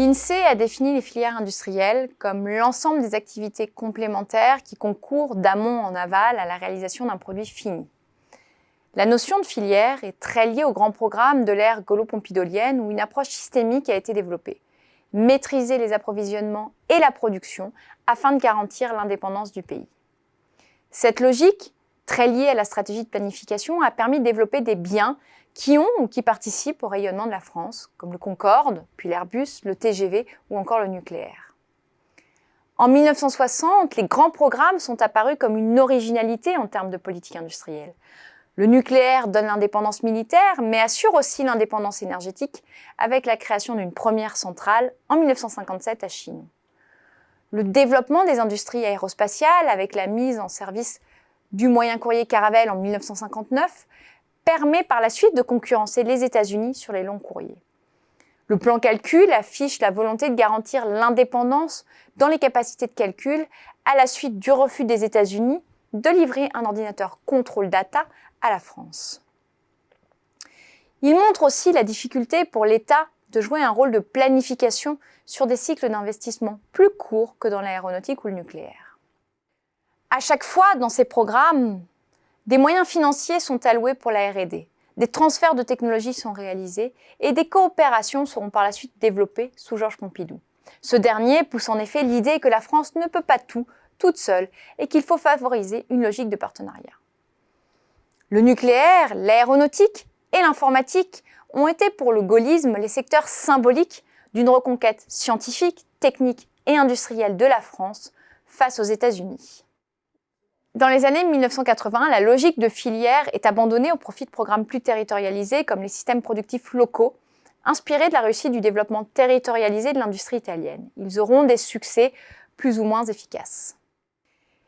L'INSEE a défini les filières industrielles comme l'ensemble des activités complémentaires qui concourent d'amont en aval à la réalisation d'un produit fini. La notion de filière est très liée au grand programme de l'ère gaulo-pompidolienne où une approche systémique a été développée. Maîtriser les approvisionnements et la production afin de garantir l'indépendance du pays. Cette logique, très liée à la stratégie de planification, a permis de développer des biens qui ont ou qui participent au rayonnement de la France, comme le Concorde, puis l'Airbus, le TGV ou encore le nucléaire. En 1960, les grands programmes sont apparus comme une originalité en termes de politique industrielle. Le nucléaire donne l'indépendance militaire, mais assure aussi l'indépendance énergétique avec la création d'une première centrale en 1957 à Chinon. Le développement des industries aérospatiales avec la mise en service du moyen courrier Caravelle en 1959 permet par la suite de concurrencer les États-Unis sur les longs courriers. Le plan calcul affiche la volonté de garantir l'indépendance dans les capacités de calcul à la suite du refus des États-Unis de livrer un ordinateur contrôle data à la France. Il montre aussi la difficulté pour l'État de jouer un rôle de planification sur des cycles d'investissement plus courts que dans l'aéronautique ou le nucléaire. À chaque fois, dans ces programmes, des moyens financiers sont alloués pour la R&D, des transferts de technologies sont réalisés et des coopérations seront par la suite développées sous Georges Pompidou. Ce dernier pousse en effet l'idée que la France ne peut pas tout, toute seule, et qu'il faut favoriser une logique de partenariat. Le nucléaire, l'aéronautique et l'informatique ont été pour le gaullisme les secteurs symboliques d'une reconquête scientifique, technique et industrielle de la France face aux États-Unis. Dans les années 1980, la logique de filière est abandonnée au profit de programmes plus territorialisés comme les systèmes productifs locaux, inspirés de la réussite du développement territorialisé de l'industrie italienne. Ils auront des succès plus ou moins efficaces.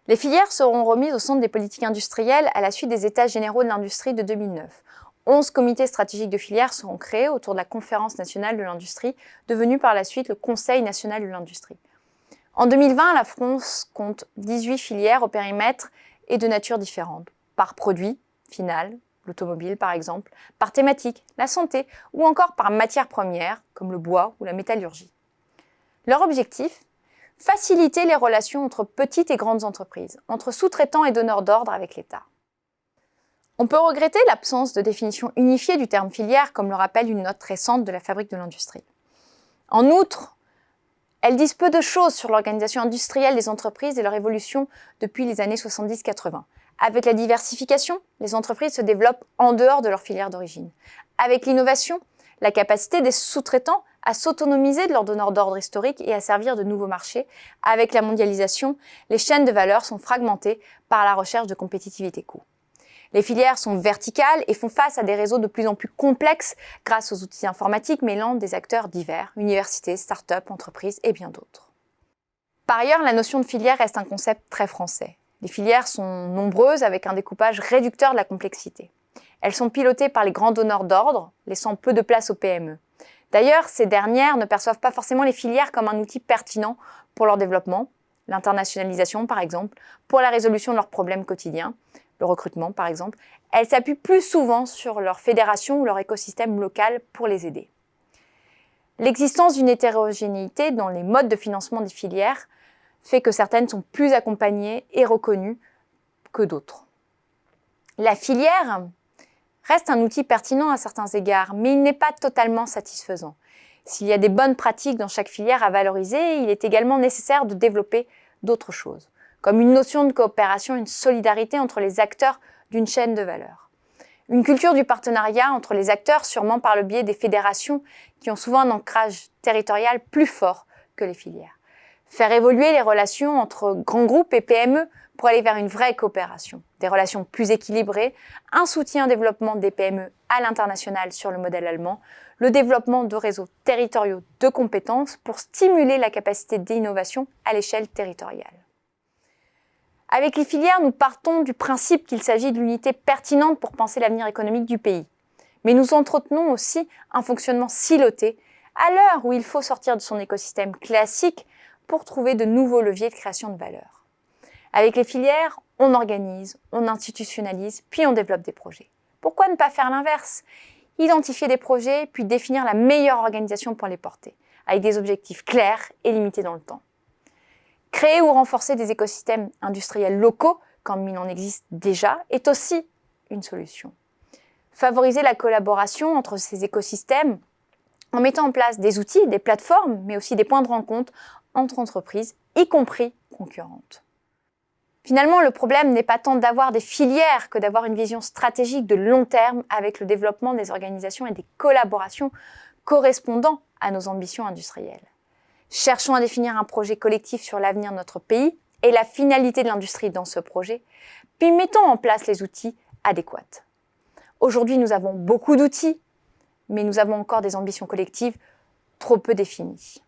Les filières seront remises au centre des politiques industrielles à la suite des États généraux de l'industrie de 2009. 11 comités stratégiques de filières seront créés autour de la Conférence nationale de l'industrie, devenue par la suite le Conseil national de l'industrie. En 2020, la France compte 18 filières au périmètre et de nature différentes, par produit final, l'automobile par exemple, par thématique, la santé, ou encore par matière première, comme le bois ou la métallurgie. Leur objectif ? Faciliter les relations entre petites et grandes entreprises, entre sous-traitants et donneurs d'ordre avec l'État. On peut regretter l'absence de définition unifiée du terme filière, comme le rappelle une note récente de la Fabrique de l'industrie. En outre, elles disent peu de choses sur l'organisation industrielle des entreprises et leur évolution depuis les années 70-80. Avec la diversification, les entreprises se développent en dehors de leur filière d'origine. Avec l'innovation, la capacité des sous-traitants à s'autonomiser de leurs donneurs d'ordre historiques et à servir de nouveaux marchés. Avec la mondialisation, les chaînes de valeur sont fragmentées par la recherche de compétitivité coût. Les filières sont verticales et font face à des réseaux de plus en plus complexes grâce aux outils informatiques mêlant des acteurs divers, universités, start-up, entreprises et bien d'autres. Par ailleurs, la notion de filière reste un concept très français. Les filières sont nombreuses avec un découpage réducteur de la complexité. Elles sont pilotées par les grands donneurs d'ordre, laissant peu de place aux PME. D'ailleurs, ces dernières ne perçoivent pas forcément les filières comme un outil pertinent pour leur développement, l'internationalisation par exemple, pour la résolution de leurs problèmes quotidiens, le recrutement par exemple. Elles s'appuient plus souvent sur leur fédération ou leur écosystème local pour les aider. L'existence d'une hétérogénéité dans les modes de financement des filières fait que certaines sont plus accompagnées et reconnues que d'autres. La filière reste un outil pertinent à certains égards, mais il n'est pas totalement satisfaisant. S'il y a des bonnes pratiques dans chaque filière à valoriser, il est également nécessaire de développer d'autres choses, comme une notion de coopération, une solidarité entre les acteurs d'une chaîne de valeur. Une culture du partenariat entre les acteurs, sûrement par le biais des fédérations qui ont souvent un ancrage territorial plus fort que les filières. Faire évoluer les relations entre grands groupes et PME pour aller vers une vraie coopération, des relations plus équilibrées, un soutien au développement des PME à l'international sur le modèle allemand, le développement de réseaux territoriaux de compétences pour stimuler la capacité d'innovation à l'échelle territoriale. Avec les filières, nous partons du principe qu'il s'agit de l'unité pertinente pour penser l'avenir économique du pays. Mais nous entretenons aussi un fonctionnement siloté à l'heure où il faut sortir de son écosystème classique pour trouver de nouveaux leviers de création de valeur. Avec les filières, on organise, on institutionnalise, puis on développe des projets. Pourquoi ne pas faire l'inverse ? Identifier des projets, puis définir la meilleure organisation pour les porter. avec des objectifs clairs et limités dans le temps. Créer ou renforcer des écosystèmes industriels locaux, comme il en existe déjà, est aussi une solution. Favoriser la collaboration entre ces écosystèmes en mettant en place des outils, des plateformes, mais aussi des points de rencontre entre entreprises, y compris concurrentes. Finalement, le problème n'est pas tant d'avoir des filières que d'avoir une vision stratégique de long terme avec le développement des organisations et des collaborations correspondant à nos ambitions industrielles. Cherchons à définir un projet collectif sur l'avenir de notre pays et la finalité de l'industrie dans ce projet, puis mettons en place les outils adéquats. Aujourd'hui, nous avons beaucoup d'outils, mais nous avons encore des ambitions collectives trop peu définies.